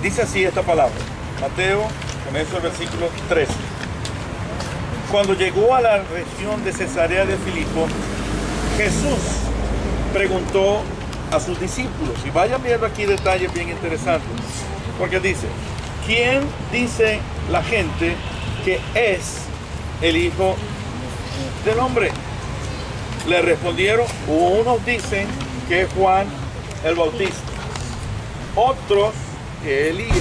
Dice así esta palabra. Mateo, comienzo el versículo 13. Cuando llegó a la región de Cesarea de Filipo, Jesús preguntó a sus discípulos, y vayan viendo aquí detalles bien interesantes, porque dice, ¿quién dice la gente que es el Hijo del Hombre? Le respondieron, unos dicen que es Juan el Bautista, otros que Elías,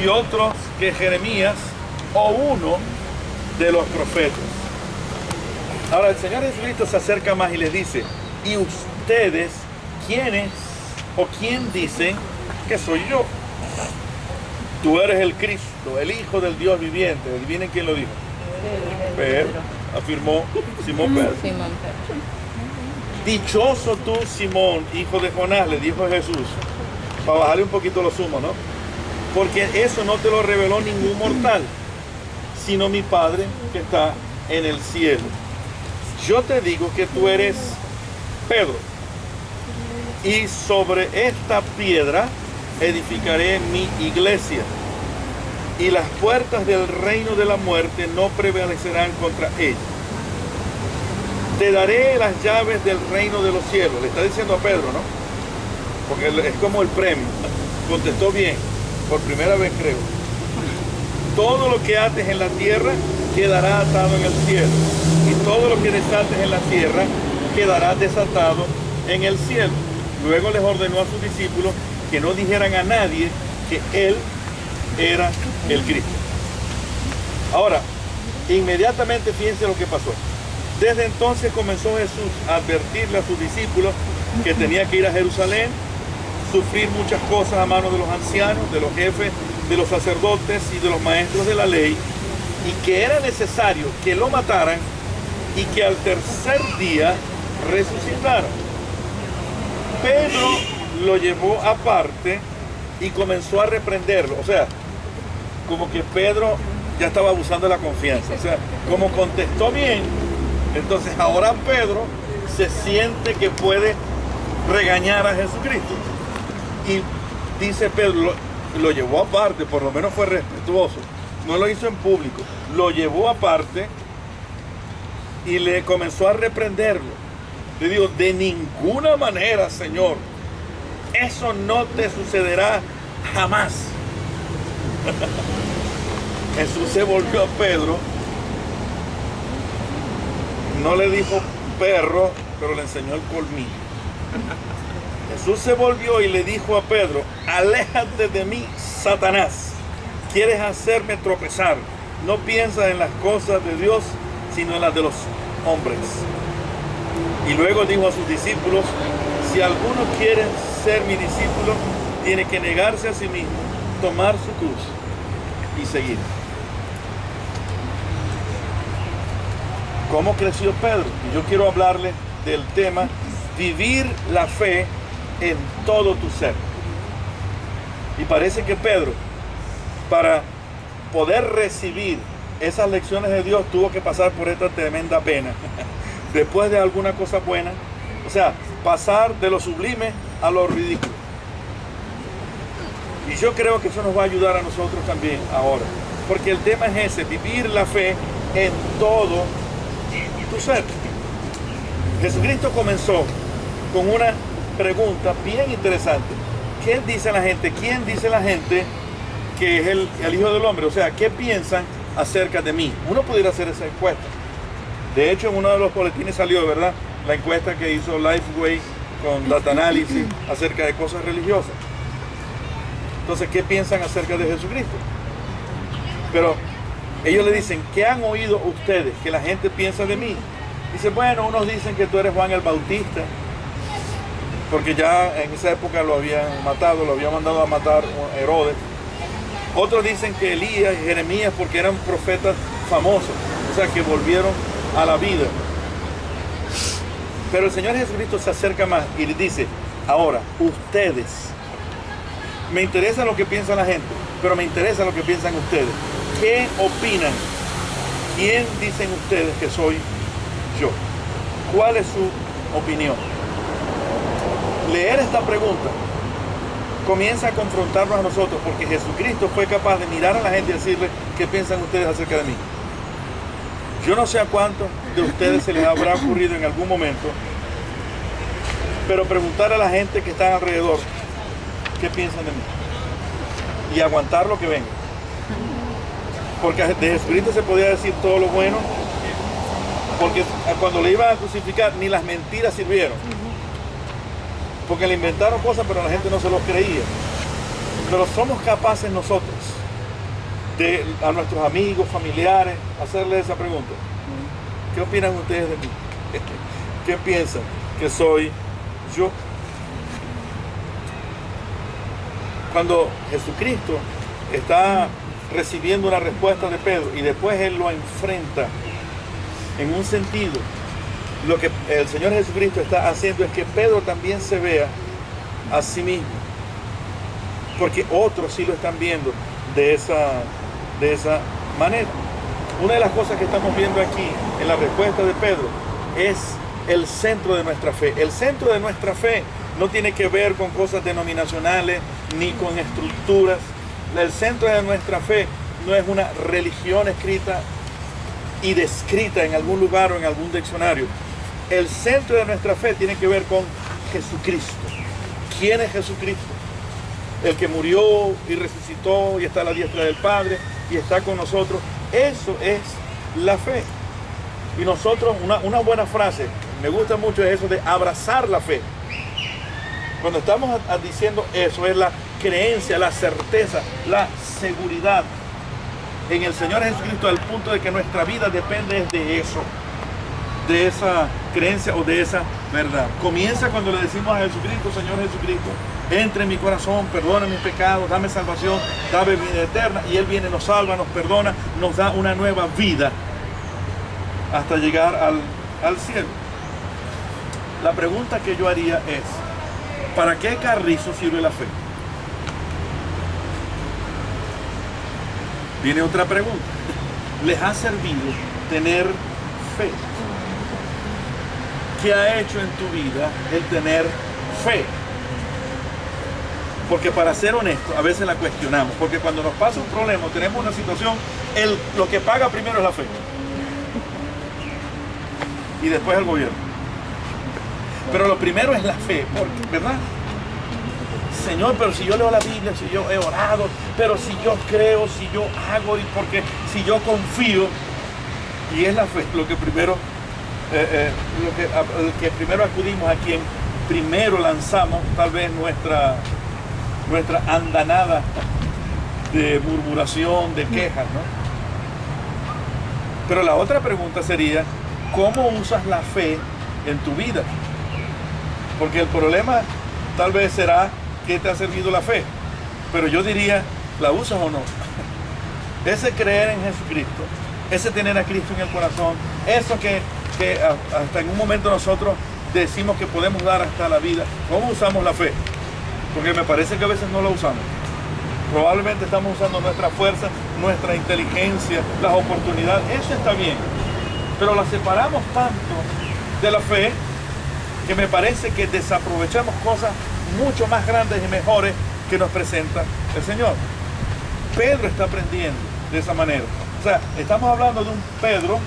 y otros que Jeremías o uno de los profetas. Ahora el Señor Jesucristo se acerca más y les dice, ¿y ustedes quiénes o quién dicen que soy yo? Tú eres el Cristo, el Hijo del Dios viviente. Adivinen quién lo dijo. Pedro, afirmó Simón Pedro. Dichoso tú, Simón, hijo de Jonás, le dijo Jesús, para bajarle un poquito los humos, ¿no? Porque eso no te lo reveló ningún mortal, sino mi Padre que está en el cielo. Yo te digo que tú eres Pedro, y sobre esta piedra edificaré mi iglesia, y las puertas del reino de la muerte no prevalecerán contra ella. Te daré las llaves del reino de los cielos. Le está diciendo a Pedro, ¿no? Porque es como el premio. Contestó bien, por primera vez creo. Todo lo que ates en la tierra quedará atado en el cielo, y todo lo que desates en la tierra quedará desatado en el cielo. Luego les ordenó a sus discípulos que no dijeran a nadie que él era el Cristo. Ahora, inmediatamente fíjense lo que pasó. Desde entonces comenzó Jesús a advertirle a sus discípulos que tenía que ir a Jerusalén, sufrir muchas cosas a manos de los ancianos, de los jefes, de los sacerdotes y de los maestros de la ley, y que era necesario que lo mataran y que al tercer día resucitara. Pedro lo llevó aparte y comenzó a reprenderlo. O sea, como que Pedro ya estaba abusando de la confianza. O sea, como contestó bien, entonces ahora Pedro se siente que puede regañar a Jesucristo. Y dice Pedro, lo llevó aparte, por lo menos fue respetuoso. No lo hizo en público, lo llevó aparte y le comenzó a reprenderlo. Le digo, de ninguna manera, Señor, eso no te sucederá jamás. Jesús se volvió a Pedro, no le dijo perro, pero le enseñó el colmillo. Jesús se volvió y le dijo a Pedro, aléjate de mí, Satanás, quieres hacerme tropezar, no piensas en las cosas de Dios, sino en las de los hombres. Y luego dijo a sus discípulos, si alguno quiere ser mi discípulo, tiene que negarse a sí mismo, tomar su cruz y seguir. ¿Cómo creció Pedro? Y yo quiero hablarle del tema vivir la fe en todo tu ser. Y parece que Pedro, para poder recibir esas lecciones de Dios, tuvo que pasar por esta tremenda pena. Después de alguna cosa buena, o sea, pasar de lo sublime a lo ridículo. Y yo creo que eso nos va a ayudar a nosotros también ahora, porque el tema es ese, vivir la fe en todo tu ser. Jesucristo comenzó con una pregunta bien interesante. ¿Qué dice la gente? ¿Quién dice la gente que es el Hijo del Hombre? O sea, ¿qué piensan acerca de mí? Uno pudiera hacer esa encuesta. De hecho, en uno de los boletines salió, ¿verdad?, la encuesta que hizo Lifeway con data análisis acerca de cosas religiosas. Entonces, ¿qué piensan acerca de Jesucristo? Pero ellos le dicen, ¿qué han oído ustedes que la gente piensa de mí? Dice, bueno, unos dicen que tú eres Juan el Bautista, porque ya en esa época lo habían matado, lo había mandado a matar Herodes. Otros dicen que Elías y Jeremías, porque eran profetas famosos, o sea, que volvieron a la vida. Pero el Señor Jesucristo se acerca más y le dice, ahora, ustedes, me interesa lo que piensa la gente, pero me interesa lo que piensan ustedes. ¿Qué opinan? ¿Quién dicen ustedes que soy yo? ¿Cuál es su opinión? leer esta pregunta comienza a confrontarnos a nosotros, porque Jesucristo fue capaz de mirar a la gente y decirle: ¿qué piensan ustedes acerca de mí? Yo no sé a cuántos de ustedes se les habrá ocurrido en algún momento, pero preguntar a la gente que está alrededor qué piensan de mí y aguantar lo que venga. Porque de Jesucristo se podía decir todo lo bueno, porque cuando le iban a crucificar ni las mentiras sirvieron, porque le inventaron cosas pero la gente no se los creía. Pero somos capaces nosotros de a nuestros amigos, familiares, hacerles esa pregunta: ¿qué opinan ustedes de mí? ¿Qué piensan que soy yo? Cuando Jesucristo está recibiendo una respuesta de Pedro y después él lo enfrenta, en un sentido, lo que el Señor Jesucristo está haciendo es que Pedro también se vea a sí mismo, porque otros sí lo están viendo de esa manera. Una de las cosas que estamos viendo aquí en la respuesta de Pedro es el centro de nuestra fe. El centro de nuestra fe no tiene que ver con cosas denominacionales ni con estructuras. El centro de nuestra fe no es una religión escrita y descrita en algún lugar o en algún diccionario. El centro de nuestra fe tiene que ver con Jesucristo. ¿Quién es Jesucristo? El que murió y resucitó y está a la diestra del Padre y está con nosotros. Eso es la fe. Y nosotros, una buena frase, me gusta mucho, es eso de abrazar la fe. Cuando estamos diciendo eso, es la creencia, la certeza, la seguridad en el Señor Jesucristo, al punto de que nuestra vida depende de eso, de esa creencia o de esa verdad. Comienza cuando le decimos a Jesucristo: Señor Jesucristo, entra en mi corazón, perdona mis pecados, dame salvación, dame vida eterna. Y Él viene, nos salva, nos perdona, nos da una nueva vida hasta llegar al cielo. La pregunta que yo haría es: ¿para qué carrizo sirve la fe? Viene otra pregunta. ¿Les ha servido tener fe? ¿Qué ha hecho en tu vida el tener fe? Porque para ser honesto, a veces la cuestionamos. Porque cuando nos pasa un problema, tenemos una situación, lo que paga primero es la fe. Y después el gobierno. Pero lo primero es la fe, ¿verdad? Señor, pero si yo leo la Biblia, si yo he orado, pero si yo creo, si yo hago, y porque si yo confío, y es la fe lo que primero, que primero acudimos, a quien primero lanzamos tal vez nuestra andanada de murmuración, de quejas, ¿no? Pero la otra pregunta sería: ¿cómo usas la fe en tu vida? Porque el problema tal vez será ¿qué te ha servido la fe? Pero yo diría, ¿la usas o no? Ese creer en Jesucristo, ese tener a Cristo en el corazón, eso que hasta en un momento nosotros decimos que podemos dar hasta la vida, ¿cómo usamos la fe? Porque me parece que a veces no la usamos. Probablemente estamos usando nuestra fuerza, nuestra inteligencia, las oportunidades, eso está bien. Pero la separamos tanto de la fe que me parece que desaprovechamos cosas mucho más grandes y mejores que nos presenta el Señor. Pedro está aprendiendo de esa manera. O sea, estamos hablando de un Pedro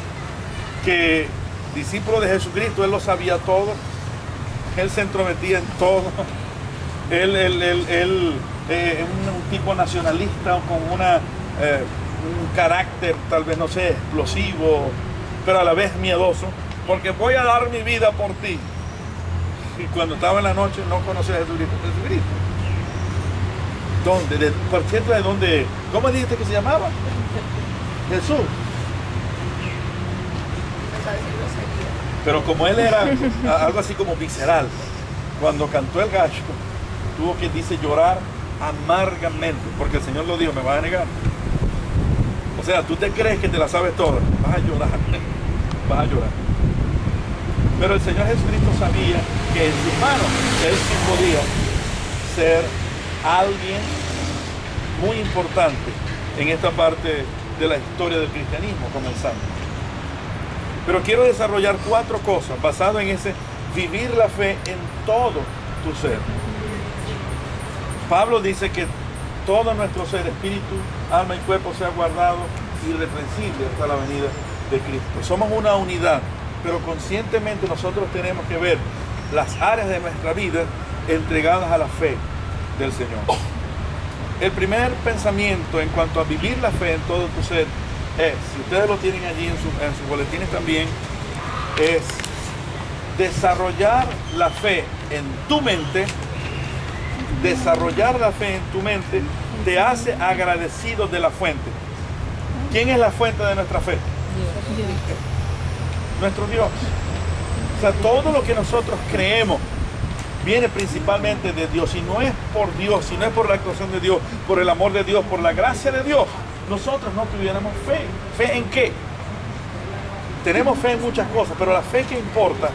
que, discípulo de Jesucristo, él lo sabía todo, él se entrometía en todo, él un tipo nacionalista con un carácter tal vez, no sé, explosivo, pero a la vez miedoso, porque voy a dar mi vida por ti. Y cuando estaba en la noche no conocía a Jesucristo. ¿Dónde? Por cierto, ¿de dónde? ¿Cómo dijiste que se llamaba? Jesús. Pero como él era algo así como visceral, cuando cantó el gallo, tuvo que, dice, llorar amargamente, porque el Señor lo dijo: me vas a negar. O sea, tú te crees que te la sabes toda, vas a llorar, vas a llorar. Pero el Señor Jesucristo sabía que en sus manos él sí podía ser alguien muy importante en esta parte de la historia del cristianismo comenzando. Pero quiero desarrollar 4 cosas basadas en ese vivir la fe en todo tu ser. Pablo dice que todo nuestro ser, espíritu, alma y cuerpo, sea guardado irreprensible hasta la venida de Cristo. Somos una unidad, pero conscientemente nosotros tenemos que ver las áreas de nuestra vida entregadas a la fe del Señor. El primer pensamiento en cuanto a vivir la fe en todo tu ser es, si ustedes lo tienen allí en sus boletines también, es desarrollar la fe en tu mente. Desarrollar la fe en tu mente te hace agradecido de la fuente. ¿Quién es la fuente de nuestra fe? Dios. Nuestro Dios. O sea, todo lo que nosotros creemos viene principalmente de Dios. Y no es por Dios, si no es por la actuación de Dios, por el amor de Dios, por la gracia de Dios, nosotros no tuviéramos fe. ¿Fe en qué? Tenemos fe en muchas cosas, pero la fe que importa,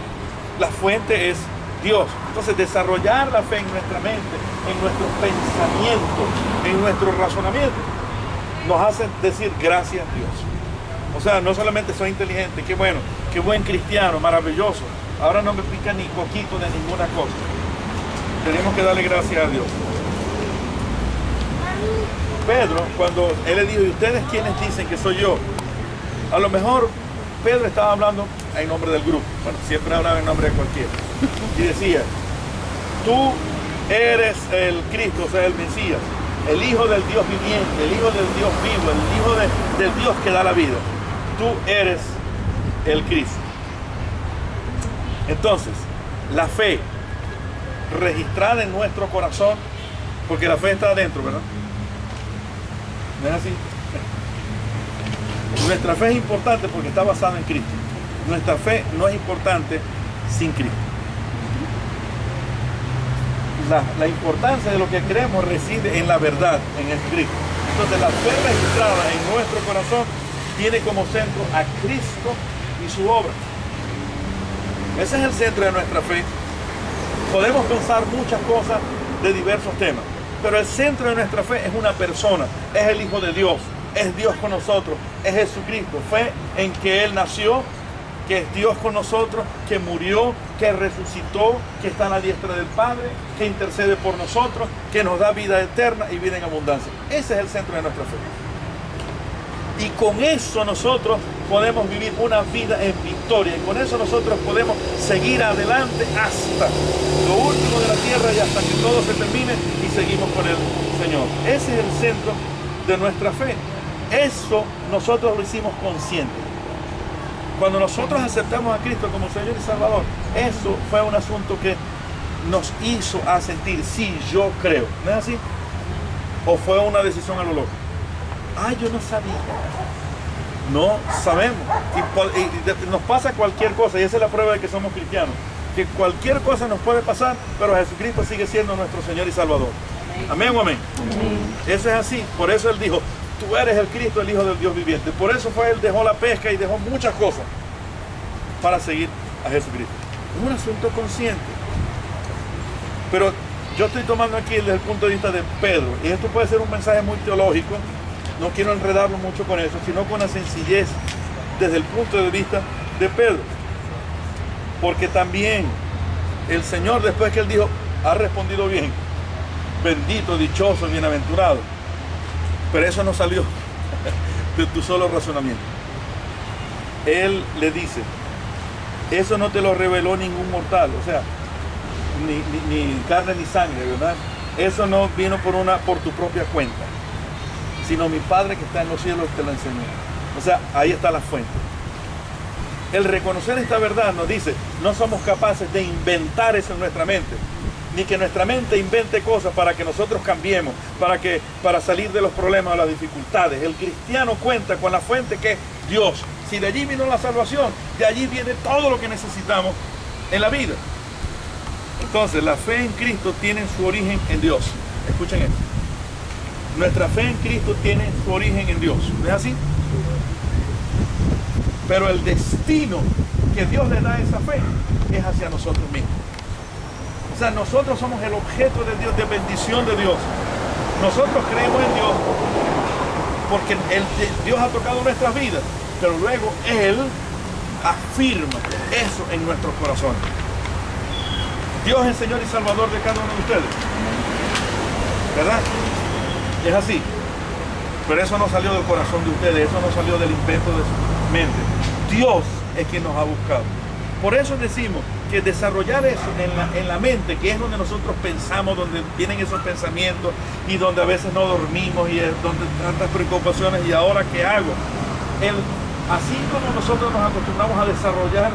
la fuente es Dios. Entonces, desarrollar la fe en nuestra mente, en nuestros pensamientos, en nuestro razonamiento, nos hace decir gracias a Dios. O sea, no solamente soy inteligente, qué bueno, qué buen cristiano, maravilloso. Ahora no me pica ni coquito de ninguna cosa. Tenemos que darle gracias a Dios. Pedro, cuando él le dijo, ¿y ustedes quiénes dicen que soy yo? A lo mejor Pedro estaba hablando en nombre del grupo. Bueno, siempre hablaba en nombre de cualquiera. Y decía, tú eres el Cristo, o sea, el Mesías, el Hijo del Dios viviente, el Hijo del Dios vivo, el Hijo del Dios que da la vida. Tú eres el Cristo. Entonces, la fe registrada en nuestro corazón, porque la fe está adentro, ¿verdad? ¿No es así? Nuestra fe es importante porque está basada en Cristo. Nuestra fe no es importante sin Cristo. La importancia de lo que creemos reside en la verdad, en Jesucristo. Entonces la fe registrada en nuestro corazón tiene como centro a Cristo y su obra. Ese es el centro de nuestra fe. Podemos pensar muchas cosas de diversos temas, pero el centro de nuestra fe es una persona, es el Hijo de Dios, es Dios con nosotros, es Jesucristo. Fe en que Él nació, que es Dios con nosotros, que murió, que resucitó, que está a la diestra del Padre, que intercede por nosotros, que nos da vida eterna y vida en abundancia. Ese es el centro de nuestra fe. Y con eso nosotros podemos vivir una vida en victoria. Y con eso nosotros podemos seguir adelante hasta lo último de la tierra y hasta que todo se termine y seguimos con el Señor. Ese es el centro de nuestra fe. Eso nosotros lo hicimos consciente. Cuando nosotros aceptamos a Cristo como Señor y Salvador, eso fue un asunto que nos hizo a sentir, sí, yo creo. ¿No es así? ¿O fue una decisión a lo loco? Yo no sabía. No sabemos. Y nos pasa cualquier cosa, y esa es la prueba de que somos cristianos. Que cualquier cosa nos puede pasar, pero Jesucristo sigue siendo nuestro Señor y Salvador. Amén o amén. Eso es así. Por eso Él dijo, tú eres el Cristo, el Hijo del Dios viviente. Por eso Él dejó la pesca y dejó muchas cosas para seguir a Jesucristo. Es un asunto consciente. Pero yo estoy tomando aquí desde el punto de vista de Pedro, y esto puede ser un mensaje muy teológico. No quiero enredarlo mucho con eso, sino con la sencillez desde el punto de vista de Pedro. Porque también el Señor, después que Él dijo, ha respondido bien, bendito, dichoso, bienaventurado. Pero eso no salió de tu solo razonamiento. Él le dice, eso no te lo reveló ningún mortal, o sea, ni carne ni sangre, ¿verdad? Eso no vino por tu propia cuenta, sino mi Padre que está en los cielos te lo enseñó. O sea, ahí está la fuente. El reconocer esta verdad nos dice, no somos capaces de inventar eso en nuestra mente, ni que nuestra mente invente cosas para que nosotros cambiemos, para salir de los problemas o las dificultades. El cristiano cuenta con la fuente que es Dios. Si de allí vino la salvación, de allí viene todo lo que necesitamos en la vida. Entonces, la fe en Cristo tiene su origen en Dios. Escuchen esto. Nuestra fe en Cristo tiene su origen en Dios. ¿No es así? Pero el destino que Dios le da a esa fe es hacia nosotros mismos. O sea, nosotros somos el objeto de Dios, de bendición de Dios. Nosotros creemos en Dios porque Dios ha tocado nuestras vidas, pero luego Él afirma eso en nuestros corazones. Dios es Señor y Salvador de cada uno de ustedes, ¿verdad? Es así. Pero eso no salió del corazón de ustedes, eso no salió del invento de su mente. Dios es quien nos ha buscado. Por eso decimos que desarrollar eso en la mente, que es donde nosotros pensamos, donde vienen esos pensamientos y donde a veces no dormimos y es donde tantas preocupaciones, y ahora ¿qué hago? Así como nosotros nos acostumbramos a desarrollar,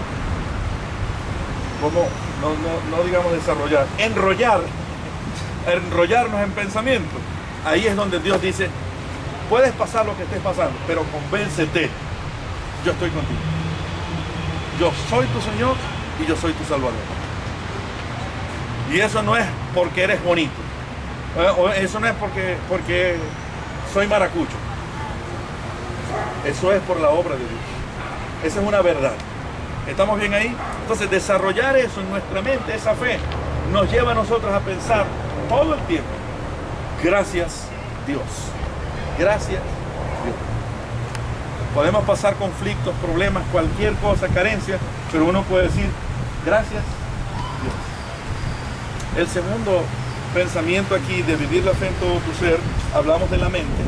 como no digamos desarrollar, enrollarnos en pensamiento, ahí es donde Dios dice, puedes pasar lo que estés pasando, pero convéncete, yo estoy contigo. Yo soy tu Señor y yo soy tu Salvador. Y eso no es porque eres bonito. Eso no es porque soy maracucho. Eso es por la obra de Dios. Esa es una verdad. ¿Estamos bien ahí? Entonces, desarrollar eso en nuestra mente, esa fe, nos lleva a nosotros a pensar todo el tiempo, gracias Dios. Gracias Dios. Podemos pasar conflictos, problemas, cualquier cosa, carencia, pero uno puede decir, gracias Dios. El segundo pensamiento aquí de vivir la fe en todo tu ser, hablamos de la mente,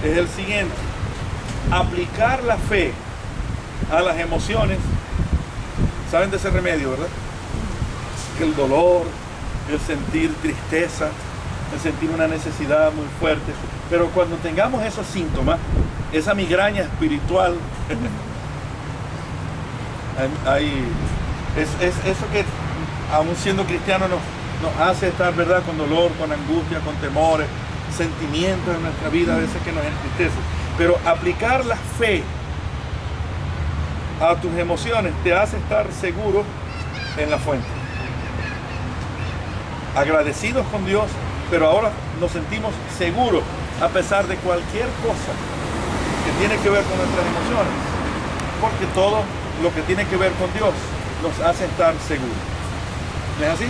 es el siguiente. Aplicar la fe a las emociones, saben de ese remedio, ¿verdad? El dolor, el sentir tristeza, el sentir una necesidad muy fuerte. Pero cuando tengamos esos síntomas, esa migraña espiritual, es eso que aún siendo cristiano nos hace estar, ¿verdad?, con dolor, con angustia, con temores, sentimientos en nuestra vida a veces que nos entristecen. Pero aplicar la fe a tus emociones te hace estar seguro en la fuente. Agradecidos con Dios, pero ahora nos sentimos seguros a pesar de cualquier cosa que tiene que ver con nuestras emociones, porque todo lo que tiene que ver con Dios nos hace estar seguros. ¿No es así?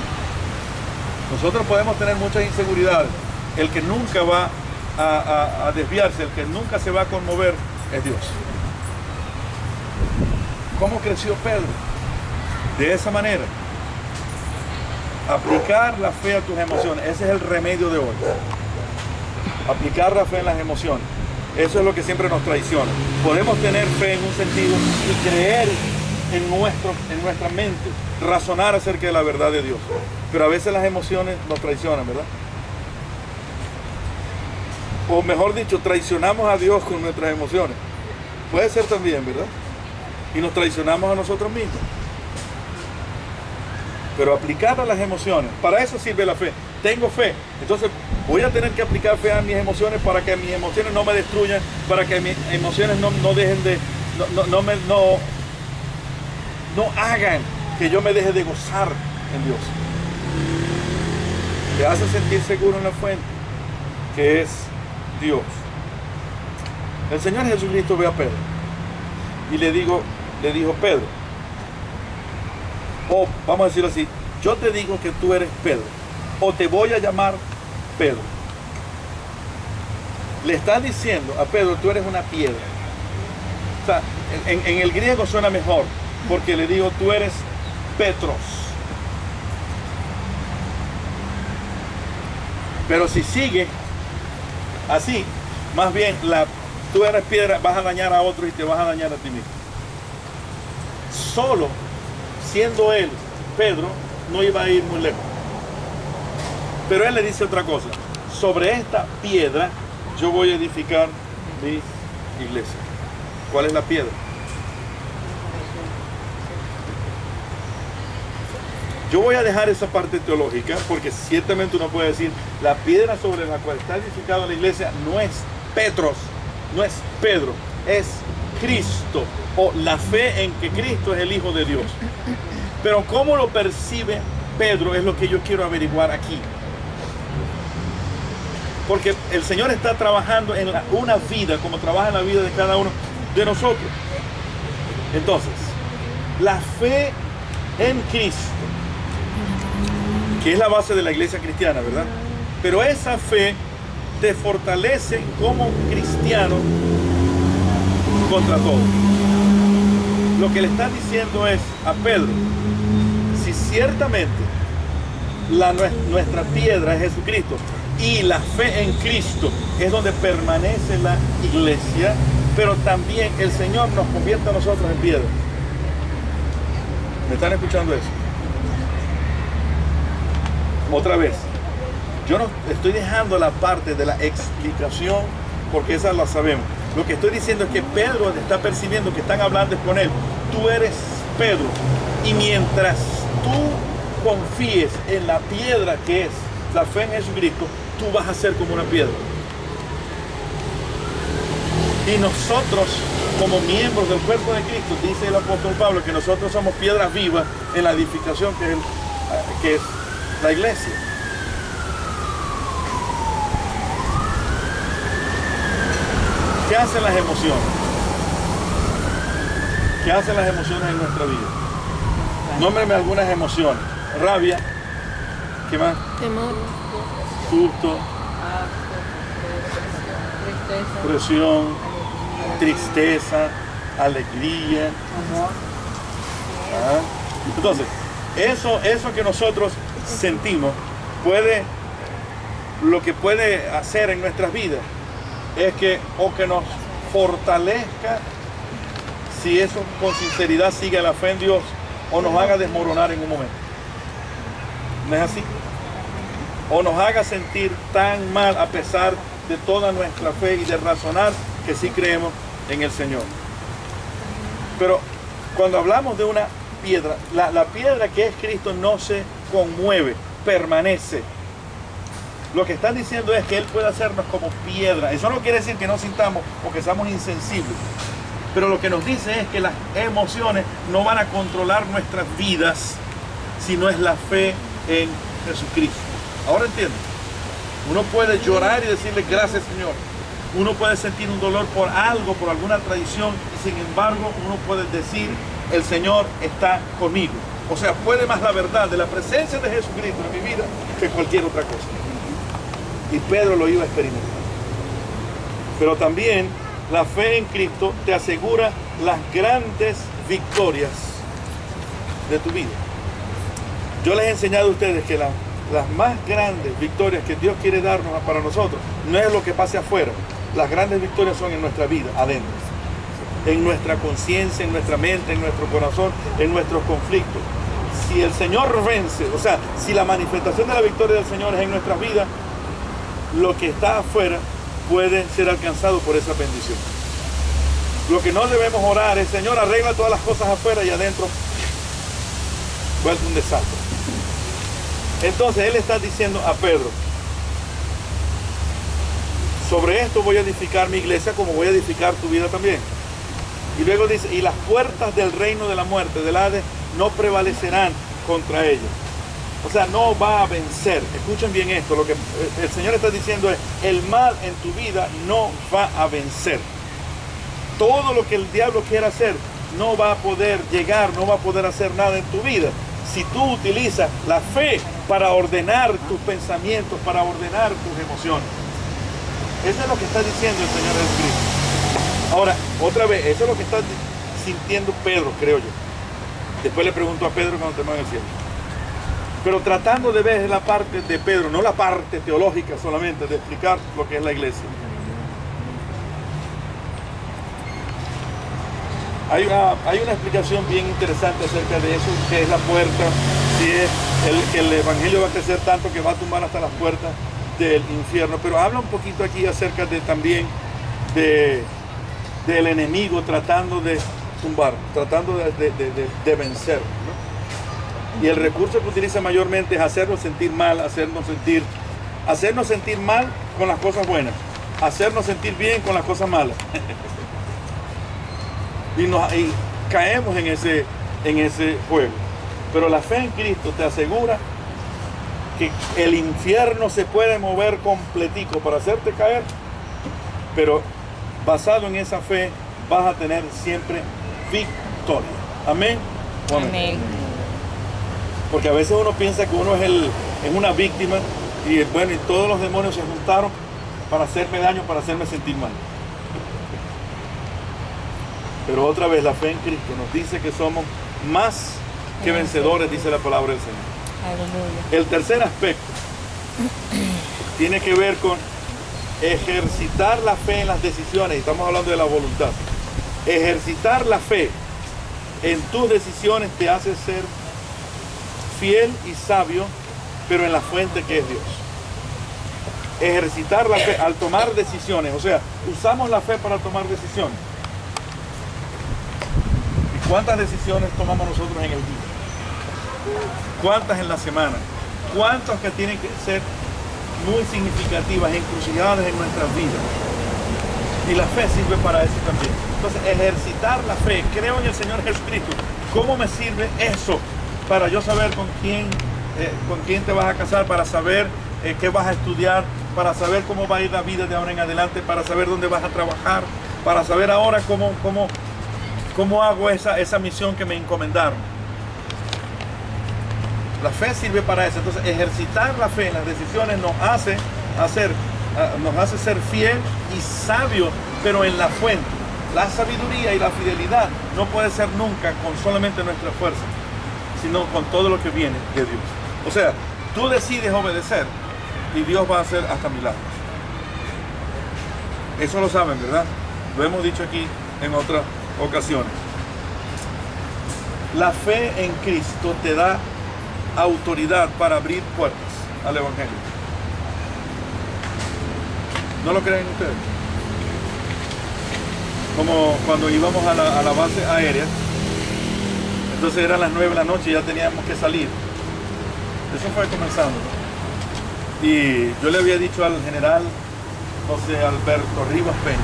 Nosotros podemos tener muchas inseguridades. El que nunca va a desviarse, el que nunca se va a conmover, es Dios. ¿Cómo creció Pedro? De esa manera. Aplicar la fe a tus emociones, ese es el remedio de hoy. Aplicar la fe en las emociones. Eso es lo que siempre nos traiciona. Podemos tener fe en un sentido y creer en nuestra mente, razonar acerca de la verdad de Dios. Pero a veces las emociones nos traicionan, ¿verdad? O mejor dicho, traicionamos a Dios con nuestras emociones. Puede ser también, ¿verdad? Y nos traicionamos a nosotros mismos. Pero aplicar a las emociones, para eso sirve la fe. Tengo fe, entonces voy a tener que aplicar fe a mis emociones para que mis emociones no me destruyan, para que mis emociones no dejen de, no hagan que yo me deje de gozar en Dios. Te hace sentir seguro en la fuente, que es Dios. El Señor Jesucristo ve a Pedro y le dijo, Pedro, o vamos a decirlo así, yo te digo que tú eres Pedro, o te voy a llamar Pedro. Le está diciendo a Pedro, tú eres una piedra. O sea, en el griego suena mejor, porque le digo, tú eres Petros. Pero si sigue así, más bien, tú eres piedra, vas a dañar a otros y te vas a dañar a ti mismo. Solo siendo él, Pedro, no iba a ir muy lejos. Pero él le dice otra cosa. Sobre esta piedra yo voy a edificar mi iglesia. ¿Cuál es la piedra? Yo voy a dejar esa parte teológica porque ciertamente uno puede decir la piedra sobre la cual está edificada la iglesia no es Petros, no es Pedro, es Cristo, o la fe en que Cristo es el Hijo de Dios. Pero cómo lo percibe Pedro es lo que yo quiero averiguar aquí. Porque el Señor está trabajando en una vida como trabaja en la vida de cada uno de nosotros. Entonces, la fe en Cristo, que es la base de la iglesia cristiana, ¿verdad? Pero esa fe te fortalece como cristiano contra todo. Lo que le está diciendo es a Pedro, si ciertamente nuestra piedra es Jesucristo. Y la fe en Cristo es donde permanece la iglesia, pero también el Señor nos convierte a nosotros en piedra. ¿Me están escuchando eso? Otra vez, yo no estoy dejando la parte de la explicación porque esa la sabemos. Lo que estoy diciendo es que Pedro está percibiendo que están hablando con él. Tú eres Pedro, y mientras tú confíes en la piedra que es la fe en Jesucristo, tú vas a ser como una piedra. Y nosotros, como miembros del cuerpo de Cristo, dice el apóstol Pablo, que nosotros somos piedras vivas en la edificación que es la iglesia. ¿Qué hacen las emociones? ¿Qué hacen las emociones en nuestra vida? Nómbreme algunas emociones. Rabia. ¿Qué más? Temor. Susto. Presión. Tristeza. Alegría. ¿Ah? Entonces, eso que nosotros sentimos lo que puede hacer en nuestras vidas es que nos fortalezca si eso con sinceridad sigue la fe en Dios, o nos haga desmoronar en un momento. ¿No es así? O nos haga sentir tan mal a pesar de toda nuestra fe y de razonar que sí creemos en el Señor. Pero cuando hablamos de una piedra, la piedra que es Cristo no se conmueve, permanece. Lo que están diciendo es que Él puede hacernos como piedra. Eso no quiere decir que no sintamos o que seamos insensibles. Pero lo que nos dice es que las emociones no van a controlar nuestras vidas si no es la fe en Jesucristo. Ahora entienden. Uno puede llorar y decirle gracias, Señor. Uno puede sentir un dolor por algo, por alguna tradición, y sin embargo uno puede decir, el Señor está conmigo. O sea, puede más la verdad de la presencia de Jesucristo en mi vida que cualquier otra cosa. Y Pedro lo iba a experimentar. Pero también la fe en Cristo te asegura las grandes victorias de tu vida. Yo les he enseñado a ustedes que las más grandes victorias que Dios quiere darnos para nosotros no es lo que pase afuera. Las grandes victorias son en nuestra vida, adentro. En nuestra conciencia, en nuestra mente, en nuestro corazón, en nuestros conflictos. Si el Señor vence, o sea, si la manifestación de la victoria del Señor es en nuestras vidas, lo que está afuera puede ser alcanzado por esa bendición. Lo que no debemos orar es, Señor, arregla todas las cosas afuera y adentro vuelve un desastre. Entonces Él está diciendo a Pedro, sobre esto voy a edificar mi iglesia como voy a edificar tu vida también. Y luego dice, y las puertas del reino de la muerte, del Hades, no prevalecerán contra ellos. O sea, no va a vencer. Escuchen bien esto, lo que el Señor está diciendo es, el mal en tu vida no va a vencer. Todo lo que el diablo quiera hacer no va a poder llegar, no va a poder hacer nada en tu vida. Si tú utilizas la fe para ordenar tus pensamientos, para ordenar tus emociones. Eso es lo que está diciendo el Señor Jesucristo. Ahora, otra vez, eso es lo que está sintiendo Pedro, creo yo. Después le pregunto a Pedro cuando te en el cielo. Pero tratando de ver la parte de Pedro, no la parte teológica solamente, de explicar lo que es la iglesia. Hay una explicación bien interesante acerca de eso, que es la puerta, si es que el evangelio va a crecer tanto que va a tumbar hasta las puertas del infierno. Pero habla un poquito aquí acerca de también del enemigo tratando de tumbar, tratando de vencer, ¿no? Y el recurso que utiliza mayormente es hacernos sentir mal, hacernos sentir mal con las cosas buenas, hacernos sentir bien con las cosas malas. Y caemos en ese juego. Pero la fe en Cristo te asegura que el infierno se puede mover completico para hacerte caer, pero basado en esa fe vas a tener siempre victoria. Amén. Amén. Porque a veces uno piensa que uno es una víctima y bueno, y todos los demonios se juntaron para hacerme daño, para hacerme sentir mal. Pero otra vez la fe en Cristo nos dice que somos más que vencedores, dice la palabra del Señor. Aleluya. El tercer aspecto tiene que ver con ejercitar la fe en las decisiones. Estamos hablando de la voluntad. Ejercitar la fe en tus decisiones te hace ser fiel y sabio, pero en la fuente que es Dios. Ejercitar la fe al tomar decisiones, o sea, usamos la fe para tomar decisiones. ¿Y cuántas decisiones tomamos nosotros en el día? ¿Cuántas en la semana? ¿Cuántas que tienen que ser muy significativas, encrucijadas en nuestras vidas? Y la fe sirve para eso también. Entonces, ejercitar la fe, creo en el Señor Jesucristo. ¿Cómo me sirve eso? Para yo saber con quién te vas a casar, para saber qué vas a estudiar, para saber cómo va a ir la vida de ahora en adelante, para saber dónde vas a trabajar, para saber ahora cómo hago esa misión que me encomendaron. La fe sirve para eso. Entonces, ejercitar la fe en las decisiones nos hace ser fiel y sabio, pero en la fuente. La sabiduría y la fidelidad no puede ser nunca con solamente nuestra fuerza, sino con todo lo que viene de Dios. O sea, tú decides obedecer y Dios va a hacer hasta milagros. Eso lo saben, ¿verdad? Lo hemos dicho aquí en otras ocasiones. La fe en Cristo te da autoridad para abrir puertas al Evangelio. ¿No lo creen ustedes? Como cuando íbamos a la base aérea, entonces eran las 9 de la noche y ya teníamos que salir. Eso fue comenzando, ¿no? Y yo le había dicho al general José Alberto Rivas Peña,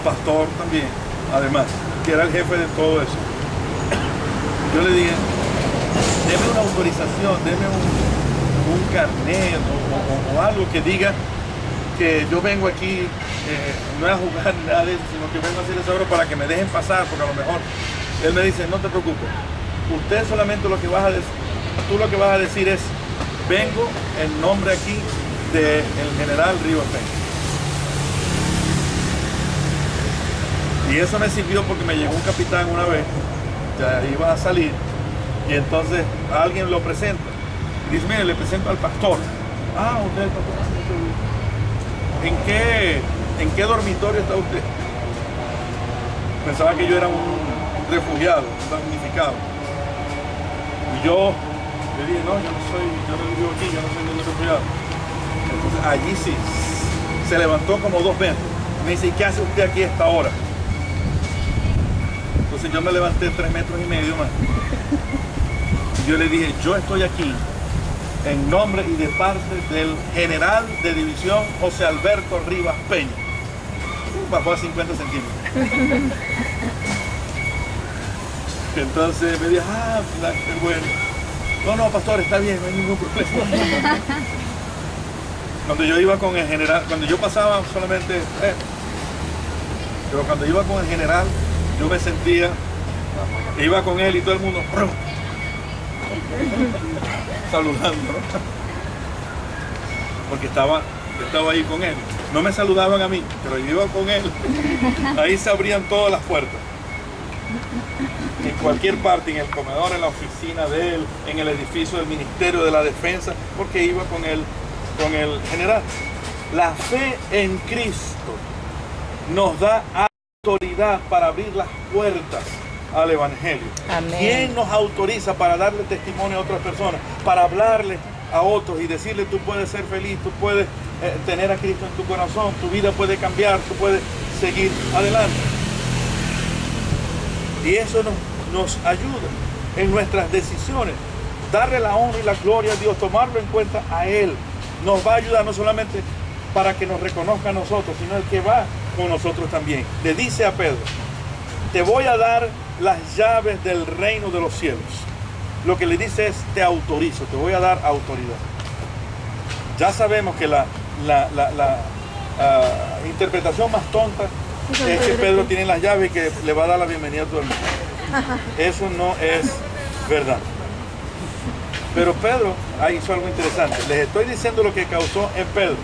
pastor también, además, que era el jefe de todo eso. Yo le dije, deme una autorización, deme un carnet o algo que diga que yo vengo aquí no es a jugar ni nada de eso, sino que vengo a hacer esa obra para que me dejen pasar, porque a lo mejor él me dice, no te preocupes, usted solamente lo que vas a decir, tú lo que vas a decir es, vengo en nombre aquí del general Rivas Peña. Y eso me sirvió porque me llegó un capitán una vez, ya iba a salir, y entonces alguien lo presenta. Y dice, mire, le presento al pastor. Ah, usted es el pastor. ¿En qué dormitorio está usted? Pensaba que yo era un refugiado, un damnificado. Y yo le dije, no, yo no vivo aquí, yo no soy ningún refugiado. Entonces allí sí, se levantó como 2 metros. Me dice, ¿y qué hace usted aquí a esta hora? Entonces yo me levanté 3,5 metros más. Y yo le dije, yo estoy aquí en nombre y de parte del general de división José Alberto Rivas Peña. Bajó a 50 centímetros. Entonces me dijo, qué bueno. No, pastor, está bien, no hay ningún problema. Cuando yo iba con el general, cuando yo pasaba solamente, pero cuando iba con el general, yo me sentía, iba con él y todo el mundo saludando, ¿no? Porque estaba ahí con él. No me saludaban a mí, pero yo iba con él. Ahí se abrían todas las puertas. En cualquier parte, en el comedor, en la oficina de él, en el edificio del Ministerio de la Defensa, porque iba con el general. La fe en Cristo nos da autoridad para abrir las puertas al Evangelio. Amén. ¿Quién nos autoriza para darle testimonio a otras personas? Para hablarle a otros y decirle, tú puedes ser feliz, tú puedes tener a Cristo en tu corazón, tu vida puede cambiar, tú puedes seguir adelante. Y eso nos ayuda en nuestras decisiones. Darle la honra y la gloria a Dios, tomarlo en cuenta a Él, nos va a ayudar no solamente para que nos reconozca a nosotros, sino el que va con nosotros también. Le dice a Pedro, te voy a dar las llaves del reino de los cielos. Lo que le dice es, te autorizo, te voy a dar autoridad. Ya sabemos que la interpretación más tonta es que Pedro tiene las llaves y que le va a dar la bienvenida a todo el mundo. Eso no es verdad. Pero Pedro hizo algo interesante. Les estoy diciendo lo que causó en Pedro.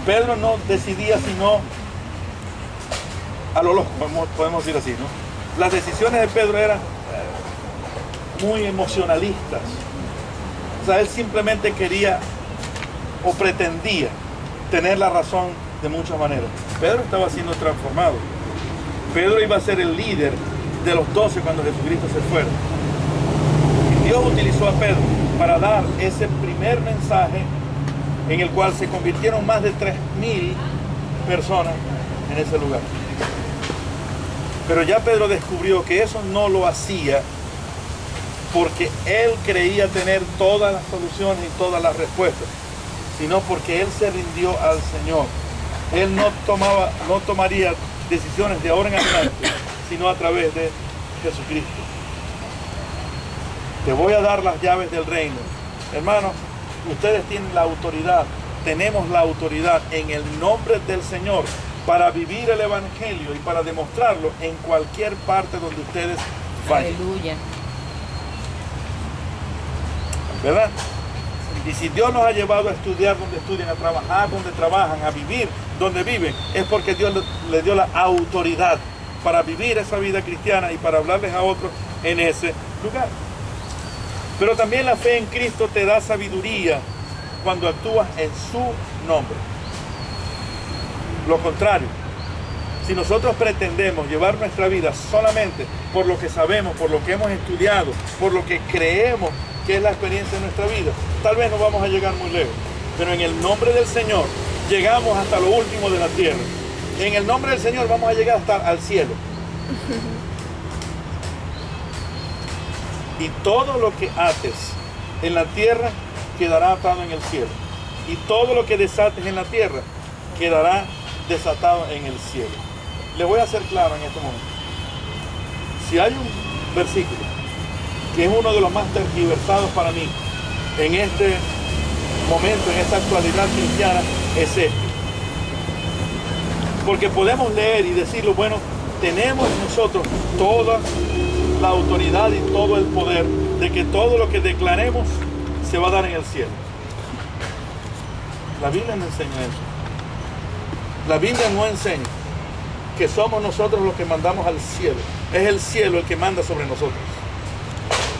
Pedro no decidía sino a lo loco, podemos decir así, ¿no? Las decisiones de Pedro eran muy emocionalistas. O sea, él simplemente quería o pretendía tener la razón de muchas maneras. Pedro estaba siendo transformado. Pedro iba a ser el líder de los 12 cuando Jesucristo se fuera. Y Dios utilizó a Pedro para dar ese primer mensaje en el cual se convirtieron más de 3.000 personas en ese lugar. Pero ya Pedro descubrió que eso no lo hacía porque él creía tener todas las soluciones y todas las respuestas, sino porque él se rindió al Señor. Él no tomaría decisiones de ahora en adelante, sino a través de Jesucristo. Te voy a dar las llaves del reino. Hermanos, ustedes tienen la autoridad, tenemos la autoridad en el nombre del Señor para vivir el Evangelio y para demostrarlo en cualquier parte donde ustedes vayan. Aleluya. ¿Verdad? Y si Dios nos ha llevado a estudiar donde estudian, a trabajar donde trabajan, a vivir donde viven, es porque Dios le dio la autoridad para vivir esa vida cristiana y para hablarles a otros en ese lugar. Pero también la fe en Cristo te da sabiduría cuando actúas en su nombre. Lo contrario, si nosotros pretendemos llevar nuestra vida solamente por lo que sabemos, por lo que hemos estudiado, por lo que creemos que es la experiencia de nuestra vida, tal vez no vamos a llegar muy lejos. Pero en el nombre del Señor llegamos hasta lo último de la tierra. En el nombre del Señor vamos a llegar hasta al cielo. Y todo lo que ates en la tierra quedará atado en el cielo. Y todo lo que desates en la tierra quedará desatado en el cielo. Le voy a hacer claro en este momento. Si hay un versículo que es uno de los más tergiversados para mí en este momento, en esta actualidad cristiana, es este. Porque podemos leer y decirlo, bueno, tenemos nosotros toda la autoridad y todo el poder de que todo lo que declaremos se va a dar en el cielo. La Biblia no enseña eso. La Biblia no enseña que somos nosotros los que mandamos al cielo. Es el cielo el que manda sobre nosotros.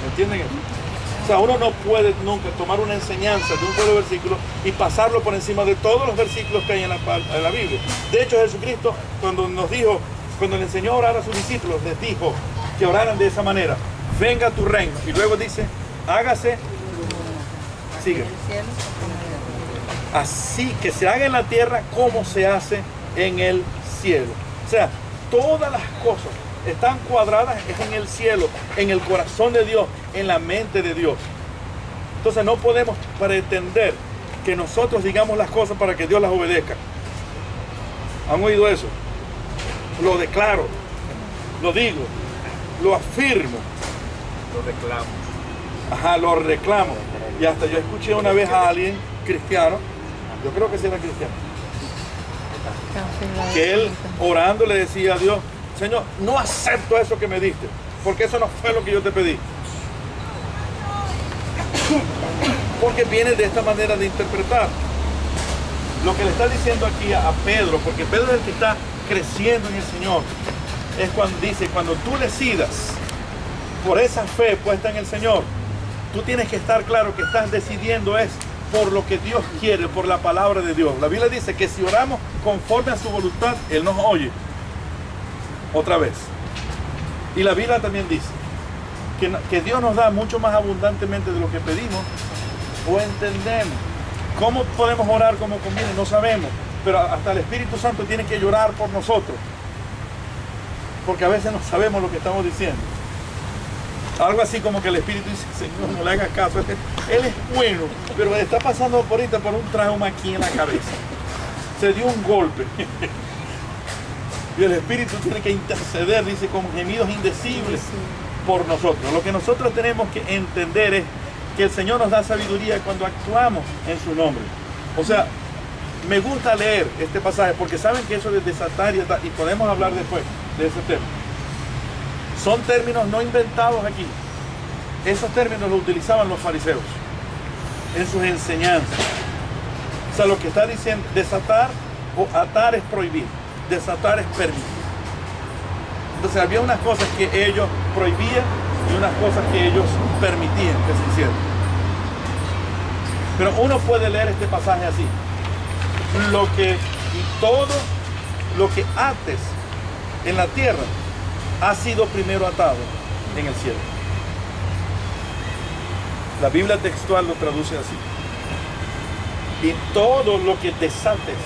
¿Me entienden eso? O sea, uno no puede nunca tomar una enseñanza de un solo versículo y pasarlo por encima de todos los versículos que hay en la Biblia. De hecho, Jesucristo, cuando le enseñó a orar a sus discípulos, les dijo que oraran de esa manera: venga tu reino. Y luego dice, hágase, sigue. Así que se haga en la tierra como se hace en el cielo. O sea, todas las cosas están cuadradas en el cielo, en el corazón de Dios, en la mente de Dios. Entonces no podemos pretender que nosotros digamos las cosas para que Dios las obedezca. ¿Han oído eso? Lo declaro, lo digo, lo afirmo. Lo reclamo. Ajá, lo reclamo. Y hasta yo escuché una vez a alguien cristiano, yo creo que sí era cristiano, que él orando le decía a Dios: Señor, no acepto eso que me diste, porque eso no fue lo que yo te pedí. Porque viene de esta manera de interpretar. Lo que le está diciendo aquí a Pedro, porque Pedro es el que está creciendo en el Señor, es cuando dice, cuando tú decidas por esa fe puesta en el Señor, tú tienes que estar claro que estás decidiendo es por lo que Dios quiere, por la palabra de Dios. La Biblia dice que si oramos conforme a su voluntad, Él nos oye. Otra vez. Y la Biblia también dice que Dios nos da mucho más abundantemente de lo que pedimos o entendemos. ¿Cómo podemos orar como conviene? No sabemos. Pero hasta el Espíritu Santo tiene que llorar por nosotros. Porque a veces no sabemos lo que estamos diciendo. Algo así como que el Espíritu dice: Señor, no le hagas caso. Él es bueno, pero está pasando ahorita por un trauma aquí en la cabeza. Se dio un golpe. Y el Espíritu tiene que interceder, dice, con gemidos indecibles por nosotros. Lo que nosotros tenemos que entender es que el Señor nos da sabiduría cuando actuamos en su nombre. O sea, me gusta leer este pasaje porque saben que eso de desatar y podemos hablar después de ese tema. Son términos no inventados aquí. Esos términos los utilizaban los fariseos en sus enseñanzas. O sea, lo que está diciendo, desatar o atar es prohibir, desatar es permitir. Entonces había unas cosas que ellos prohibían y unas cosas que ellos permitían que se hicieran. Pero uno puede leer este pasaje así. Todo lo que ates en la tierra ha sido primero atado en el cielo. La Biblia textual lo traduce así. Y todo lo que desates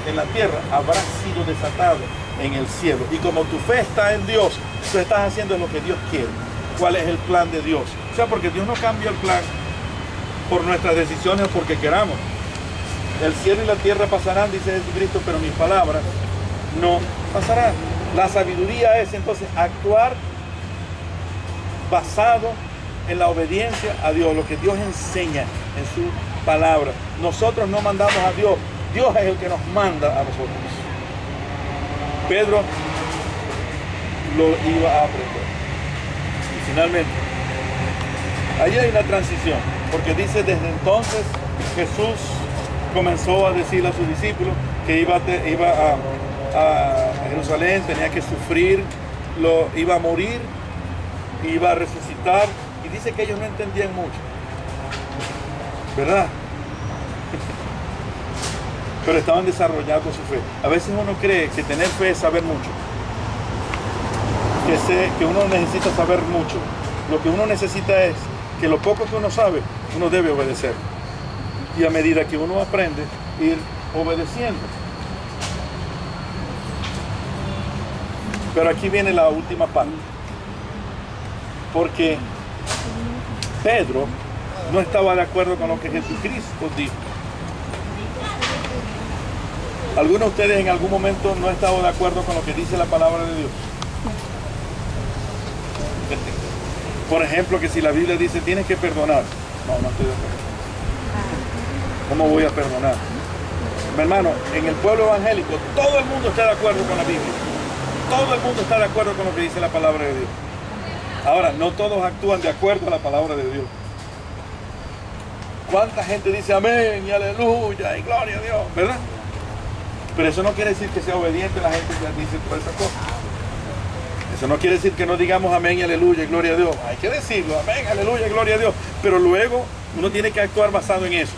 en la tierra habrá sido desatado en el cielo. Y como tu fe está en Dios, tú estás haciendo lo que Dios quiere. ¿Cuál es el plan de Dios? O sea, porque Dios no cambia el plan por nuestras decisiones o porque queramos. El cielo y la tierra pasarán, dice Jesucristo, pero mis palabras no pasarán. La sabiduría es entonces actuar basado en la obediencia a Dios, lo que Dios enseña en su palabra. Nosotros no mandamos a Dios, Dios es el que nos manda a nosotros. Pedro lo iba a aprender. Y finalmente, allí hay una transición, porque dice desde entonces Jesús comenzó a decirle a sus discípulos que iba a Jerusalén, tenía que sufrir, iba a morir, iba a resucitar, y dice que ellos no entendían mucho, ¿verdad? Pero estaban desarrollando su fe. A veces uno cree que tener fe es saber mucho, que uno necesita saber mucho. Lo que uno necesita es que lo poco que uno sabe, uno debe obedecer. Y a medida que uno aprende, ir obedeciendo. Pero aquí viene la última parte. Porque Pedro no estaba de acuerdo con lo que Jesucristo dijo. ¿Alguno de ustedes en algún momento no ha estado de acuerdo con lo que dice la palabra de Dios? Por ejemplo, que si la Biblia dice tienes que perdonar. No estoy de acuerdo. ¿Cómo voy a perdonar? Mi hermano, en el pueblo evangélico todo el mundo está de acuerdo con la Biblia. Todo el mundo está de acuerdo con lo que dice la palabra de Dios. Ahora, no todos actúan de acuerdo a la palabra de Dios. ¿Cuánta gente dice amén y aleluya y gloria a Dios? ¿Verdad? Pero eso no quiere decir que sea obediente la gente que dice todas esas cosas. Eso no quiere decir que no digamos amén y aleluya y gloria a Dios. Hay que decirlo, amén, aleluya y gloria a Dios. Pero luego uno tiene que actuar basado en eso.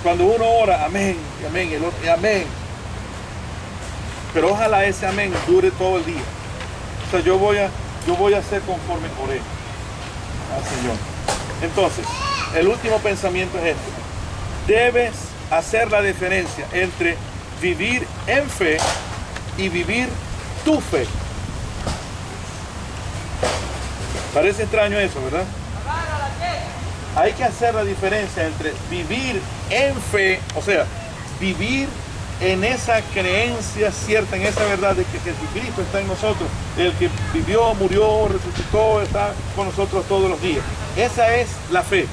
Cuando uno ora, amén, y amén, el otro, y amén. Pero ojalá ese amén dure todo el día. O sea, yo voy a hacer conforme oré al Señor. Entonces, el último pensamiento es este. Debes hacer la diferencia entre vivir en fe y vivir tu fe. Parece extraño eso, ¿verdad? Hay que hacer la diferencia entre vivir en fe, o sea, vivir en esa creencia cierta, en esa verdad de que Jesucristo está en nosotros, el que vivió, murió, resucitó, está con nosotros todos los días. Esa es la fe.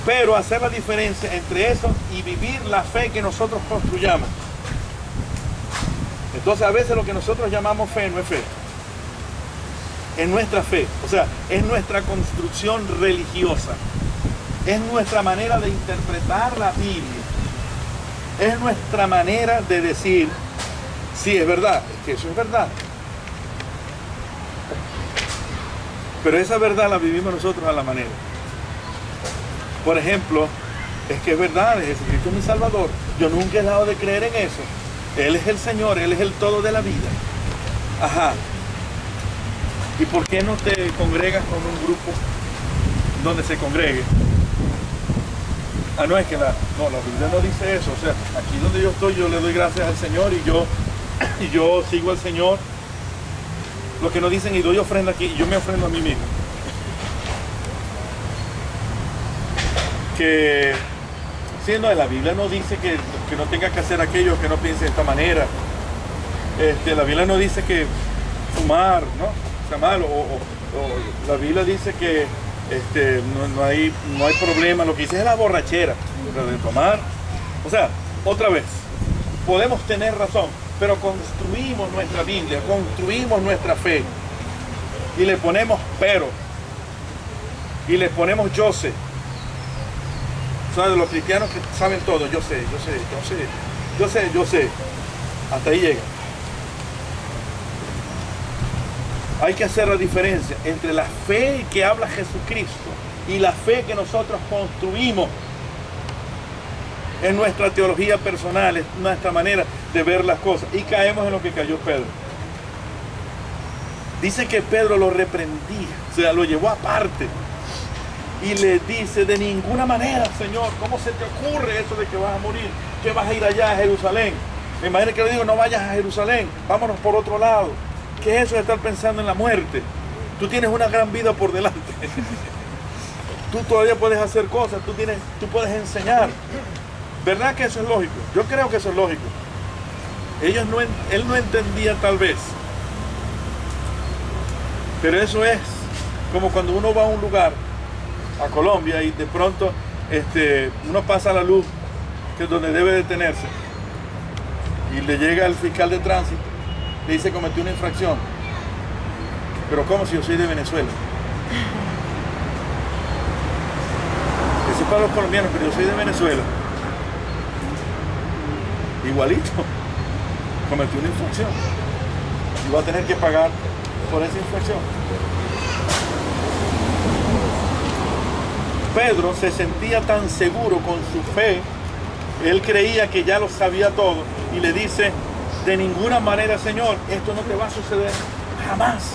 Pero hacer la diferencia entre eso y vivir la fe que nosotros construyamos. Entonces a veces lo que nosotros llamamos fe no es fe. Es nuestra fe, o sea, es nuestra construcción religiosa. Es nuestra manera de interpretar la Biblia. Es nuestra manera de decir, sí, es verdad, es que eso es verdad. Pero esa verdad la vivimos nosotros a la manera. Por ejemplo, es que es verdad, Jesucristo es mi Salvador. Yo nunca he dejado de creer en eso. Él es el Señor, Él es el todo de la vida. Ajá. ¿Y por qué no te congregas con un grupo donde se congregue? No, es que la Biblia no dice eso. O sea, aquí donde yo estoy, yo le doy gracias al Señor y yo sigo al Señor. Lo que nos dicen, y doy ofrenda aquí, y yo me ofrendo a mí mismo. Que, sí, no, la Biblia no dice que no tenga que hacer aquello, que no piense de esta manera. La Biblia no dice que fumar, ¿no? Está mal, o la Biblia dice que no hay problema. Lo que dice es la borrachera, pero de tomar. O sea, otra vez, podemos tener razón, pero construimos nuestra Biblia, construimos nuestra fe y le ponemos pero, y le ponemos yo sé. O sea, de los cristianos que saben todo, yo sé. Hasta ahí llega. Hay que hacer la diferencia entre la fe que habla Jesucristo y la fe que nosotros construimos en nuestra teología personal, es nuestra manera de ver las cosas. Y caemos en lo que cayó Pedro. Dice que Pedro lo reprendía, o sea, lo llevó aparte. Y le dice, de ninguna manera, Señor, ¿cómo se te ocurre eso de que vas a morir? Que vas a ir allá a Jerusalén. Me imagino que le digo, no vayas a Jerusalén, vámonos por otro lado. ¿Qué es eso de estar pensando en la muerte? Tú tienes una gran vida por delante. Tú todavía puedes hacer cosas, tú puedes enseñar. ¿Verdad que eso es lógico? Yo creo que eso es lógico. Él no entendía tal vez. Pero eso es como cuando uno va a un lugar, a Colombia, y de pronto uno pasa la luz, que es donde debe detenerse, y le llega el fiscal de tránsito, le dice cometió una infracción. Pero ¿cómo si yo soy de Venezuela? Eso es para los colombianos, pero yo soy de Venezuela. Igualito, cometió una infracción y va a tener que pagar por esa infracción. Pedro se sentía tan seguro con su fe, él creía que ya lo sabía todo, y le dice, de ninguna manera, Señor, esto no te va a suceder jamás.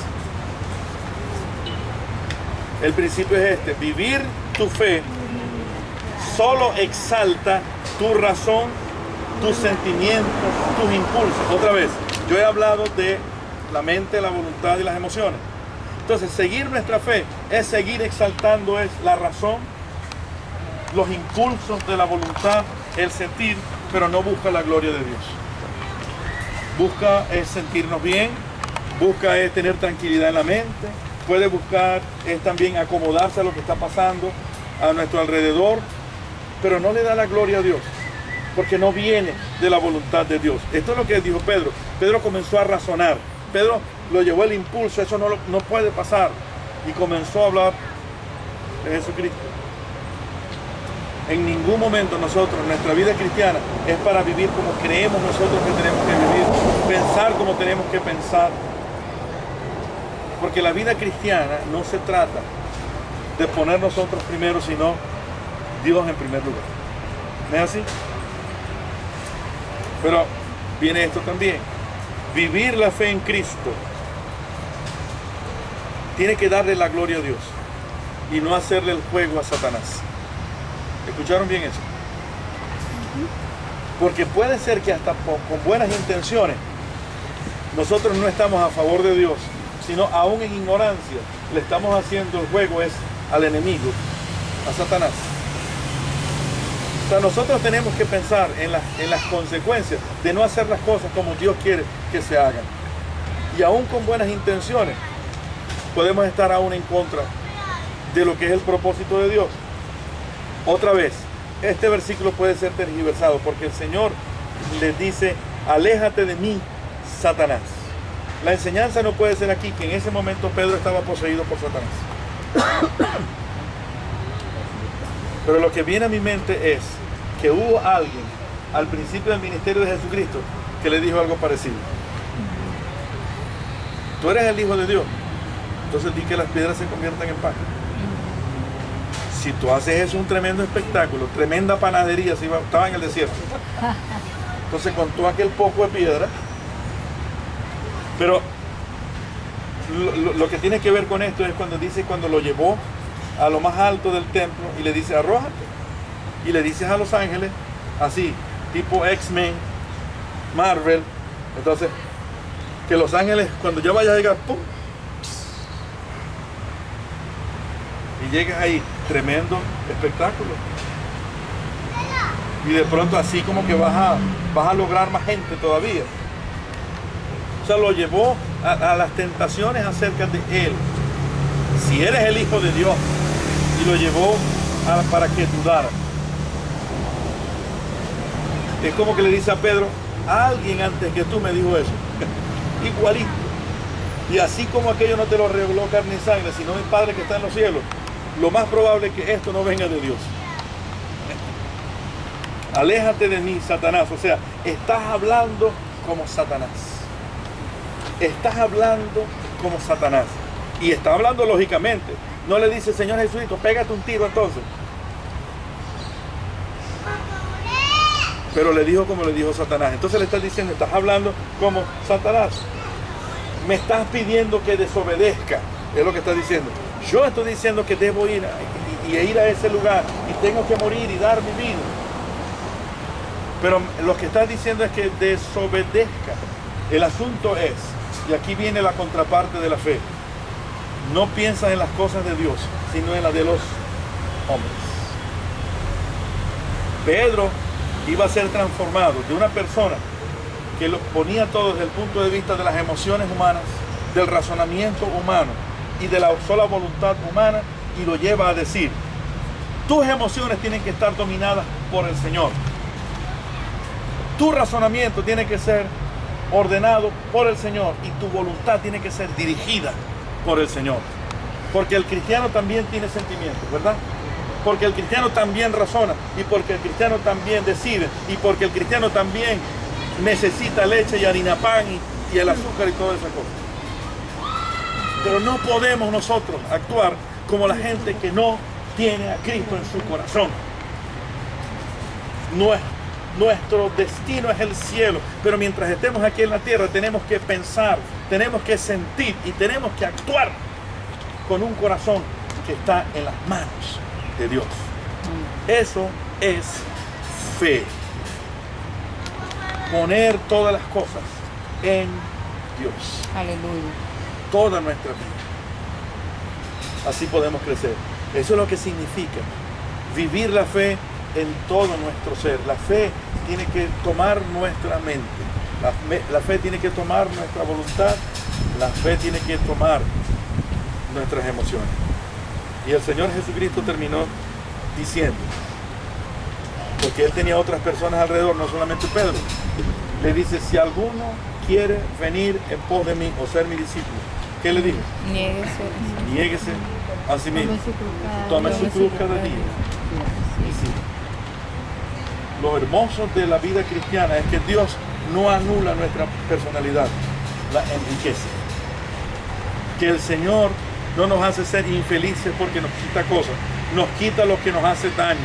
El principio es este: vivir tu fe solo exalta tu razón, tus sentimientos, tus impulsos. Otra vez, yo he hablado de la mente, la voluntad y las emociones. Entonces, seguir nuestra fe es seguir exaltando la razón, los impulsos de la voluntad, el sentir, pero no busca la gloria de Dios. Busca sentirnos bien, busca tener tranquilidad en la mente, puede buscar también acomodarse a lo que está pasando a nuestro alrededor, pero no le da la gloria a Dios, porque no viene de la voluntad de Dios. Esto es lo que dijo Pedro. Pedro comenzó a razonar. Pedro lo llevó el impulso, eso no puede pasar. Y comenzó a hablar de Jesucristo. En ningún momento nosotros, nuestra vida cristiana, es para vivir como creemos nosotros que tenemos que vivir, pensar como tenemos que pensar. Porque la vida cristiana no se trata de poner nosotros primero, sino Dios en primer lugar. ¿No es así? Pero viene esto también. Vivir la fe en Cristo tiene que darle la gloria a Dios y no hacerle el juego a Satanás. ¿Escucharon bien eso? Porque puede ser que hasta con buenas intenciones nosotros no estamos a favor de Dios, sino aún en ignorancia le estamos haciendo el juego al enemigo, a Satanás. O sea, nosotros tenemos que pensar en las consecuencias de no hacer las cosas como Dios quiere que se hagan. Y aún con buenas intenciones podemos estar aún en contra de lo que es el propósito de Dios. Otra vez, este versículo puede ser tergiversado porque el Señor les dice, aléjate de mí, Satanás. La enseñanza no puede ser aquí que en ese momento Pedro estaba poseído por Satanás. Pero lo que viene a mi mente es que hubo alguien al principio del ministerio de Jesucristo que le dijo algo parecido. Tú eres el Hijo de Dios, entonces di que las piedras se conviertan en pan. Si tú haces eso, un tremendo espectáculo, tremenda panadería, estaba en el desierto. Entonces contó aquel poco de piedra, pero lo que tiene que ver con esto es cuando lo llevó a lo más alto del templo y le dice, arrójate. Y le dices a los ángeles, así, tipo X-Men, Marvel. Entonces, que los ángeles, cuando ya vaya a llegar, ¡pum! Y llegas ahí, tremendo espectáculo. Y de pronto así como que vas a lograr más gente todavía. O sea, lo llevó a las tentaciones acerca de Él. Si eres el Hijo de Dios. Y lo llevó para que dudara. Es como que le dice a Pedro, alguien antes que tú me dijo eso. Igualito. Y así como aquello no te lo reveló carne y sangre, sino mi Padre que está en los cielos, lo más probable es que esto no venga de Dios. Aléjate de mí, Satanás. O sea, estás hablando como Satanás. Estás hablando como Satanás. Y está hablando lógicamente. No le dice, Señor Jesucristo, pégate un tiro entonces. Pero le dijo como le dijo Satanás. Entonces le estás diciendo, estás hablando como Satanás. Me estás pidiendo que desobedezca. Es lo que estás diciendo. Yo estoy diciendo que debo ir y ir a ese lugar y tengo que morir y dar mi vida. Pero lo que estás diciendo es que desobedezca. El asunto es, y aquí viene la contraparte de la fe, no piensas en las cosas de Dios, sino en las de los hombres. Pedro iba a ser transformado de una persona que lo ponía todo desde el punto de vista de las emociones humanas, del razonamiento humano y de la sola voluntad humana, y lo lleva a decir, tus emociones tienen que estar dominadas por el Señor. Tu razonamiento tiene que ser ordenado por el Señor y tu voluntad tiene que ser dirigida por el Señor. Porque el cristiano también tiene sentimientos, ¿verdad? Porque el cristiano también razona y porque el cristiano también decide y porque el cristiano también necesita leche y harina pan y el azúcar y todas esas cosas. Pero no podemos nosotros actuar como la gente que no tiene a Cristo en su corazón. Nuestro destino es el cielo, pero mientras estemos aquí en la tierra tenemos que pensar, tenemos que sentir y tenemos que actuar con un corazón que está en las manos de Dios. Eso es fe. Poner todas las cosas en Dios. Aleluya. Toda nuestra vida. Así podemos crecer. Eso es lo que significa vivir la fe en todo nuestro ser. La fe tiene que tomar nuestra mente. La fe tiene que tomar nuestra voluntad. La fe tiene que tomar nuestras emociones. Y el Señor Jesucristo terminó diciendo, porque Él tenía otras personas alrededor, no solamente Pedro. Le dice, si alguno quiere venir en pos de mí o ser mi discípulo, ¿qué le dijo? Niéguese a sí mismo. Tome su cruz cada día. Y sí. Lo hermoso de la vida cristiana es que Dios no anula nuestra personalidad, la enriquece. Que el Señor no nos hace ser infelices porque nos quita cosas, nos quita lo que nos hace daño,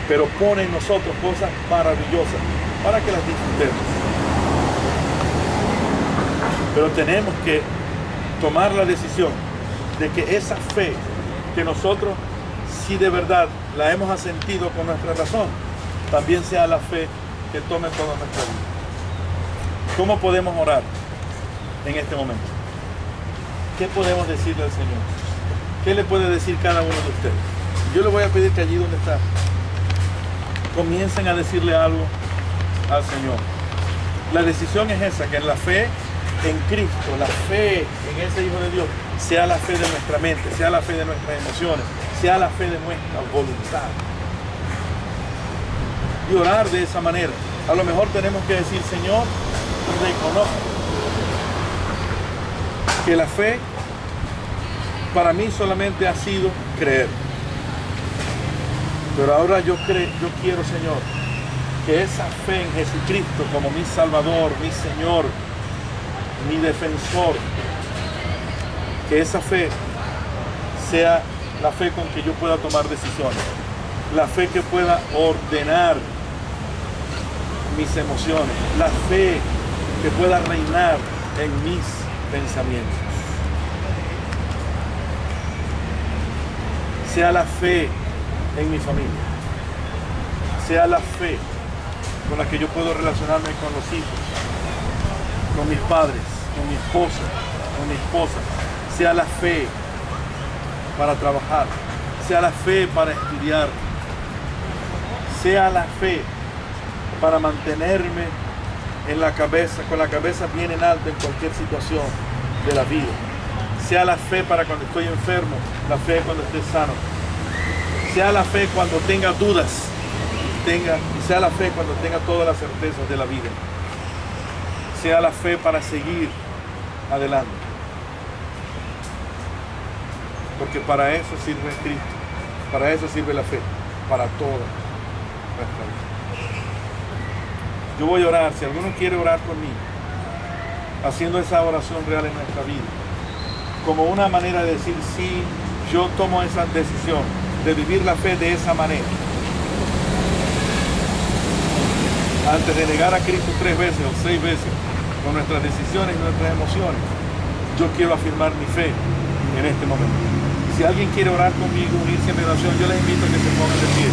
pero pone en nosotros cosas maravillosas para que las disfrutemos. Pero tenemos que tomar la decisión de que esa fe que nosotros, si de verdad la hemos asentido con nuestra razón, también sea la fe que tome toda nuestra vida. ¿Cómo podemos orar en este momento? ¿Qué podemos decirle al Señor? ¿Qué le puede decir cada uno de ustedes? Yo le voy a pedir que allí donde está, comiencen a decirle algo al Señor. La decisión es esa, que en la fe en Cristo, la fe en ese Hijo de Dios, sea la fe de nuestra mente, sea la fe de nuestras emociones, sea la fe de nuestra voluntad. Y orar de esa manera. A lo mejor tenemos que decir, Señor, reconozco que la fe para mí solamente ha sido creer. Pero ahora yo quiero, Señor, que esa fe en Jesucristo como mi Salvador, mi Señor, mi defensor, que esa fe sea la fe con que yo pueda tomar decisiones, la fe que pueda ordenar mis emociones, la fe que pueda reinar en mis pensamientos. Sea la fe en mi familia, sea la fe con la que yo puedo relacionarme con los hijos, con mis padres, con mi esposa, con mi esposa, sea la fe para trabajar, sea la fe para estudiar, sea la fe para mantenerme en la cabeza, con la cabeza bien en alto en cualquier situación de la vida, sea la fe para cuando estoy enfermo, la fe cuando esté sano, sea la fe cuando tenga dudas y sea la fe cuando tenga todas las certezas de la vida, sea la fe para seguir adelante, porque para eso sirve Cristo, para eso sirve la fe, para toda nuestra vida. Yo voy a orar, si alguno quiere orar conmigo, haciendo esa oración real en nuestra vida, como una manera de decir, sí, yo tomo esa decisión de vivir la fe de esa manera. Antes de negar a Cristo 3 veces o 6 veces, con nuestras decisiones y nuestras emociones, yo quiero afirmar mi fe en este momento. Si alguien quiere orar conmigo, unirse en mi oración, yo les invito a que se pongan de pie.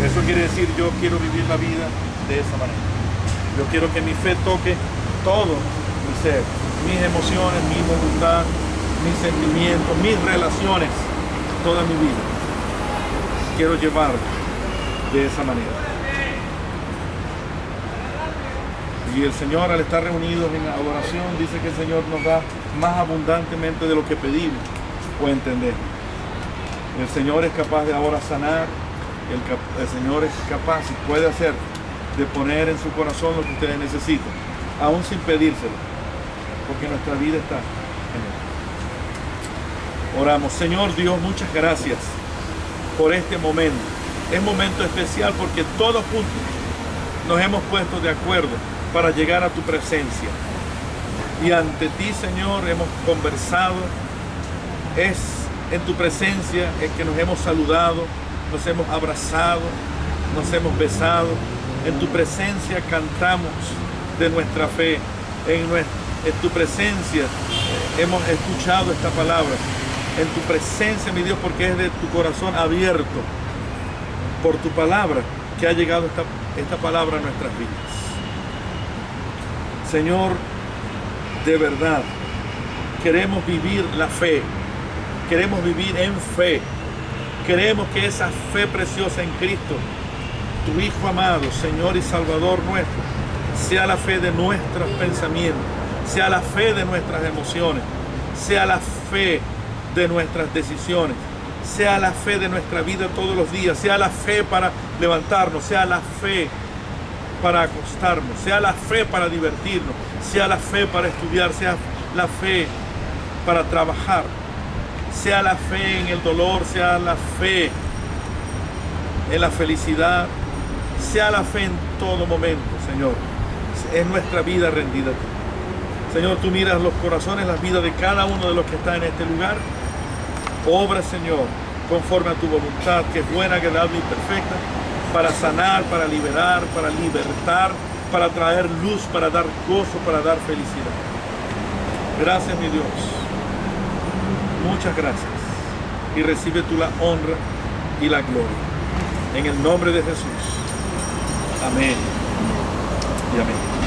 Eso quiere decir, yo quiero vivir la vida de esa manera. Yo quiero que mi fe toque todo mi ser, mis emociones, mi voluntad, mis sentimientos, mis relaciones, toda mi vida. Quiero llevar de esa manera. Y el Señor, al estar reunidos en adoración, dice que el Señor nos da más abundantemente de lo que pedimos o entendemos. El Señor es capaz de ahora sanar, el Señor es capaz y puede hacer de poner en su corazón lo que ustedes necesitan, aún sin pedírselo, porque nuestra vida está en Él. Oramos. Señor Dios, muchas gracias por este momento. Es un momento especial porque todos juntos nos hemos puesto de acuerdo para llegar a tu presencia. Y ante ti, Señor, hemos conversado. Es en tu presencia en que nos hemos saludado, nos hemos abrazado, nos hemos besado. En tu presencia cantamos de nuestra fe. En tu presencia hemos escuchado esta palabra. En tu presencia, mi Dios, porque es de tu corazón abierto por tu palabra que ha llegado esta palabra a nuestras vidas. Señor, de verdad, queremos vivir la fe, queremos vivir en fe, queremos que esa fe preciosa en Cristo, tu Hijo amado, Señor y Salvador nuestro, sea la fe de nuestros pensamientos, sea la fe de nuestras emociones, sea la fe de nuestras decisiones, sea la fe de nuestra vida todos los días, sea la fe para levantarnos, sea la fe para acostarnos, sea la fe para divertirnos, sea la fe para estudiar, sea la fe para trabajar, sea la fe en el dolor, sea la fe en la felicidad, sea la fe en todo momento, Señor. Es nuestra vida rendida a ti. Señor, tú miras los corazones, las vidas de cada uno de los que están en este lugar. Obra, Señor, conforme a tu voluntad, que es buena, agradable y perfecta, para sanar, para liberar, para libertar, para traer luz, para dar gozo, para dar felicidad. Gracias, mi Dios. Muchas gracias. Y recibe tú la honra y la gloria. En el nombre de Jesús. Amén y amén.